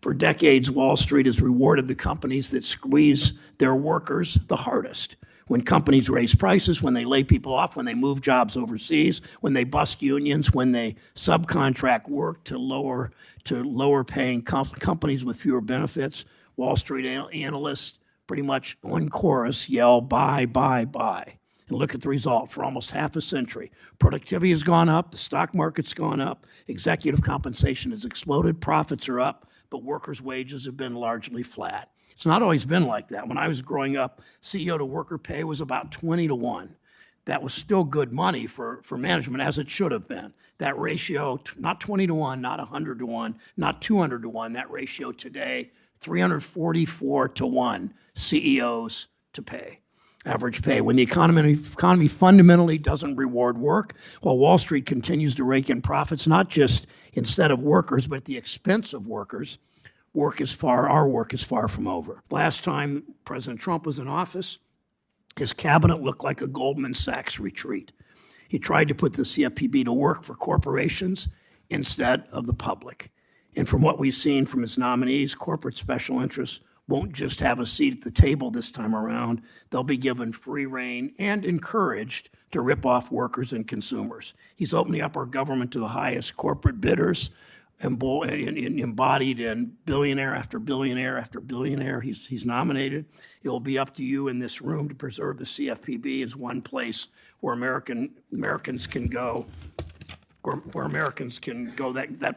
For decades, Wall Street has rewarded the companies that squeeze their workers the hardest. When companies raise prices, when they lay people off, when they move jobs overseas, when they bust unions, when they subcontract work to lower paying companies with fewer benefits, Wall Street analysts pretty much on chorus yell, buy, buy, buy. And look at the result. For almost half a century, productivity has gone up, the stock market's gone up, executive compensation has exploded, profits are up, but workers' wages have been largely flat. It's not always been like that. When I was growing up, CEO to worker pay was about 20 to 1. That was still good money for management, as it should have been. That ratio, not 20 to 1, not 100 to 1, not 200 to 1, that ratio today, 344 to 1 CEOs to pay, average pay. When the economy fundamentally doesn't reward work, while Wall Street continues to rake in profits, not just instead of workers, but at the expense of workers, our work is far from over. Last time President Trump was in office, his cabinet looked like a Goldman Sachs retreat. He tried to put the CFPB to work for corporations instead of the public. And from what we've seen from his nominees, corporate special interests won't just have a seat at the table this time around. They'll be given free rein and encouraged to rip off workers and consumers. He's opening up our government to the highest corporate bidders, embodied in billionaire after billionaire after billionaire he's nominated. It will be up to you in this room to preserve the CFPB as one place where Americans can go, that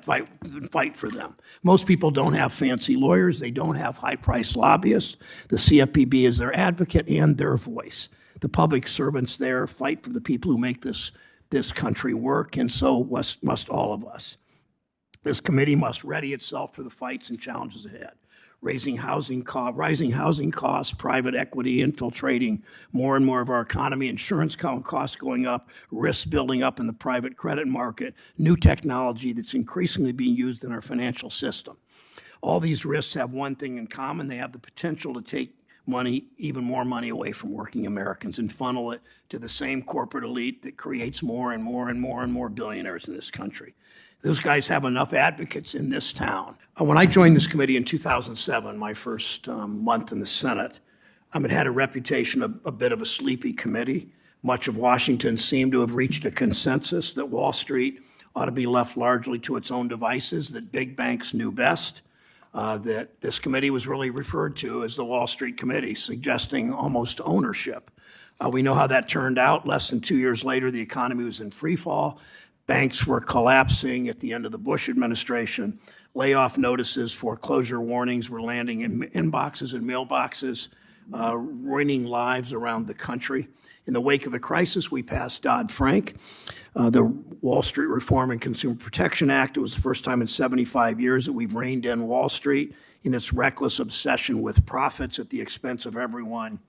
fight for them. Most people don't have fancy lawyers. They don't have high-priced lobbyists. The CFPB is their advocate and their voice. The public servants there fight for the people who make this country work, and so must all of us. This committee must ready itself for the fights and challenges ahead. Rising housing costs, private equity infiltrating more and more of our economy, insurance costs going up, risks building up in the private credit market, new technology that's increasingly being used in our financial system. All these risks have one thing in common. They have the potential to take even more money away from working Americans and funnel it to the same corporate elite that creates more and more and more and more billionaires in this country. Those guys have enough advocates in this town. When I joined this committee in 2007, my first month in the Senate, it had a reputation of a bit of a sleepy committee. Much of Washington seemed to have reached a consensus that Wall Street ought to be left largely to its own devices, that big banks knew best, that this committee was really referred to as the Wall Street Committee, suggesting almost ownership. We know how that turned out. Less than 2 years later, the economy was in free fall. Banks were collapsing at the end of the Bush administration. Layoff notices, foreclosure warnings were landing in inboxes and mailboxes, ruining lives around the country. In the wake of the crisis, we passed Dodd-Frank, the Wall Street Reform and Consumer Protection Act. It was the first time in 75 years that we've reined in Wall Street in its reckless obsession with profits at the expense of everyone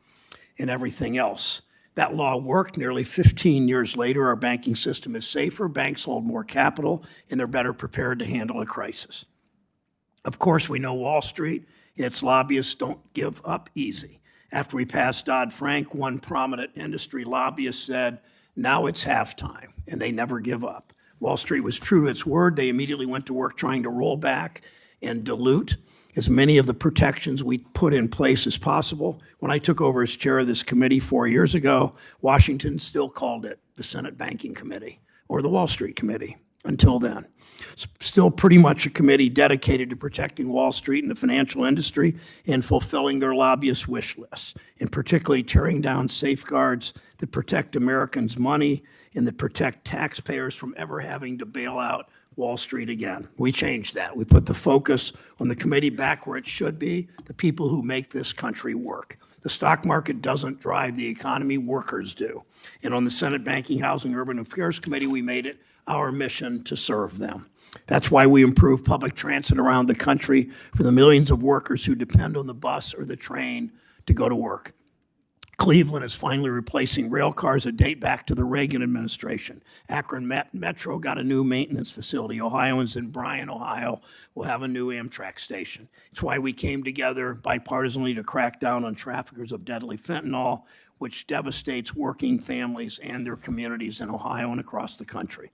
and everything else. That law worked. Nearly 15 years later, our banking system is safer, banks hold more capital, and they're better prepared to handle a crisis. Of course, we know Wall Street and its lobbyists don't give up easy. After we passed Dodd-Frank, one prominent industry lobbyist said, now it's halftime, and they never give up. Wall Street was true to its word. They immediately went to work trying to roll back and dilute as many of the protections we put in place as possible. When I took over as chair of this committee 4 years ago, Washington still called it the Senate Banking Committee or the Wall Street Committee until then. Still pretty much a committee dedicated to protecting Wall Street and the financial industry and fulfilling their lobbyist wish lists, and particularly tearing down safeguards that protect Americans' money and that protect taxpayers from ever having to bail out Wall Street again. We changed that. We put the focus on the committee back where it should be, the people who make this country work. The stock market doesn't drive the economy, workers do. And on the Senate Banking, Housing, Urban Affairs Committee, we made it our mission to serve them. That's why we improve public transit around the country for the millions of workers who depend on the bus or the train to go to work. Cleveland is finally replacing rail cars that date back to the Reagan administration. Akron Metro got a new maintenance facility. Ohioans in Bryan, Ohio will have a new Amtrak station. It's why we came together bipartisanly to crack down on traffickers of deadly fentanyl, which devastates working families and their communities in Ohio and across the country.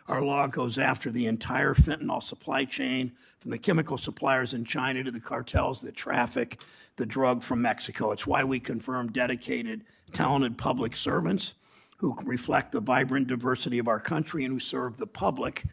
Our law goes after the entire fentanyl supply chain, from the chemical suppliers in China to the cartels that traffic the drug from Mexico. It's why we confirm dedicated, talented public servants who reflect the vibrant diversity of our country and who serve the public,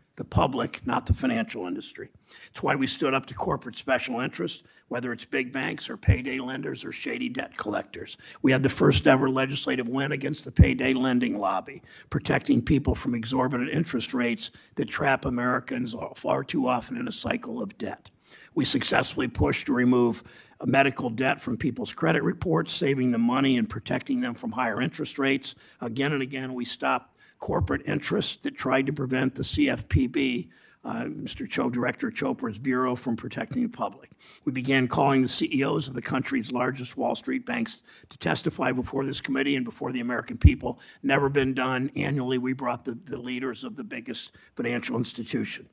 not the financial industry. It's why we stood up to corporate special interests, whether it's big banks or payday lenders or shady debt collectors. We had the first ever legislative win against the payday lending lobby, protecting people from exorbitant interest rates that trap Americans far too often in a cycle of debt. We successfully pushed to remove medical debt from people's credit reports, saving them money and protecting them from higher interest rates. Again and again, we stopped corporate interests that tried to prevent the CFPB, Director Chopra's bureau, from protecting the public. We began calling the CEOs of the country's largest Wall Street banks to testify before this committee and before the American people. Never been done. Annually, we brought the leaders of the biggest financial institution.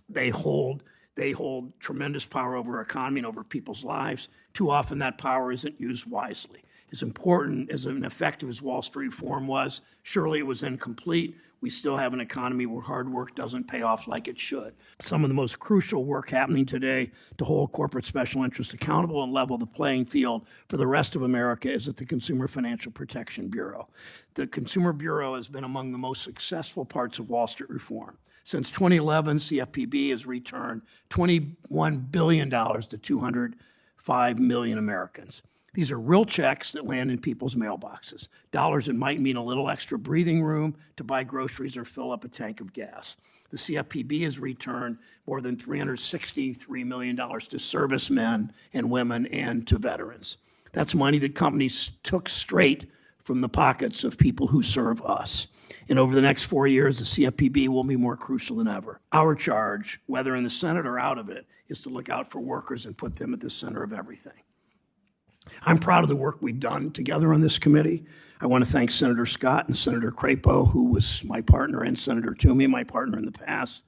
They hold tremendous power over our economy and over people's lives. Too often that power isn't used wisely. As important as and effective as Wall Street reform was, surely it was incomplete. We still have an economy where hard work doesn't pay off like it should. Some of the most crucial work happening today to hold corporate special interests accountable and level the playing field for the rest of America is at the Consumer Financial Protection Bureau. The Consumer Bureau has been among the most successful parts of Wall Street reform. Since 2011, CFPB has returned $21 billion to 205 million Americans. These are real checks that land in people's mailboxes, dollars that might mean a little extra breathing room to buy groceries or fill up a tank of gas. The CFPB has returned more than $363 million to servicemen and women and to veterans. That's money that companies took straight from the pockets of people who serve us. And over the next 4 years, the CFPB will be more crucial than ever. Our charge, whether in the Senate or out of it, is to look out for workers and put them at the center of everything. I'm proud of the work we've done together on this committee. I want to thank Senator Scott and Senator Crapo, who was my partner, and Senator Toomey, my partner in the past,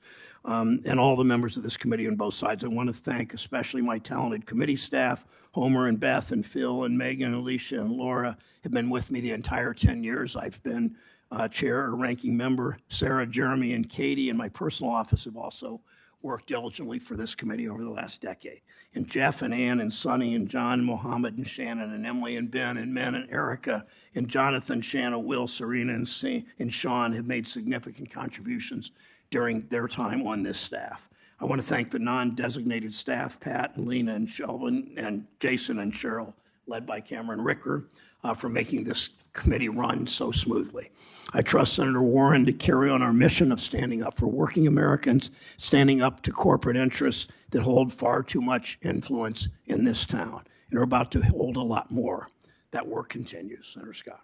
and all the members of this committee on both sides. I want to thank especially my talented committee staff. Homer and Beth and Phil and Megan and Alicia and Laura have been with me the entire 10 years I've been chair or ranking member. Sarah, Jeremy, and Katie in my personal office have also worked diligently for this committee over the last decade. And Jeff and Ann and Sonny and John, Mohammed and Shannon and Emily and Ben and Men and Erica and Jonathan, Shanna, Will, Serena, and Sean have made significant contributions during their time on this staff. I want to thank the non-designated staff, Pat and Lena and Shelvin and Jason and Cheryl, led by Cameron Ricker, for making this committee run so smoothly. I trust Senator Warren to carry on our mission of standing up for working Americans, standing up to corporate interests that hold far too much influence in this town and are about to hold a lot more. That work continues. Senator Scott.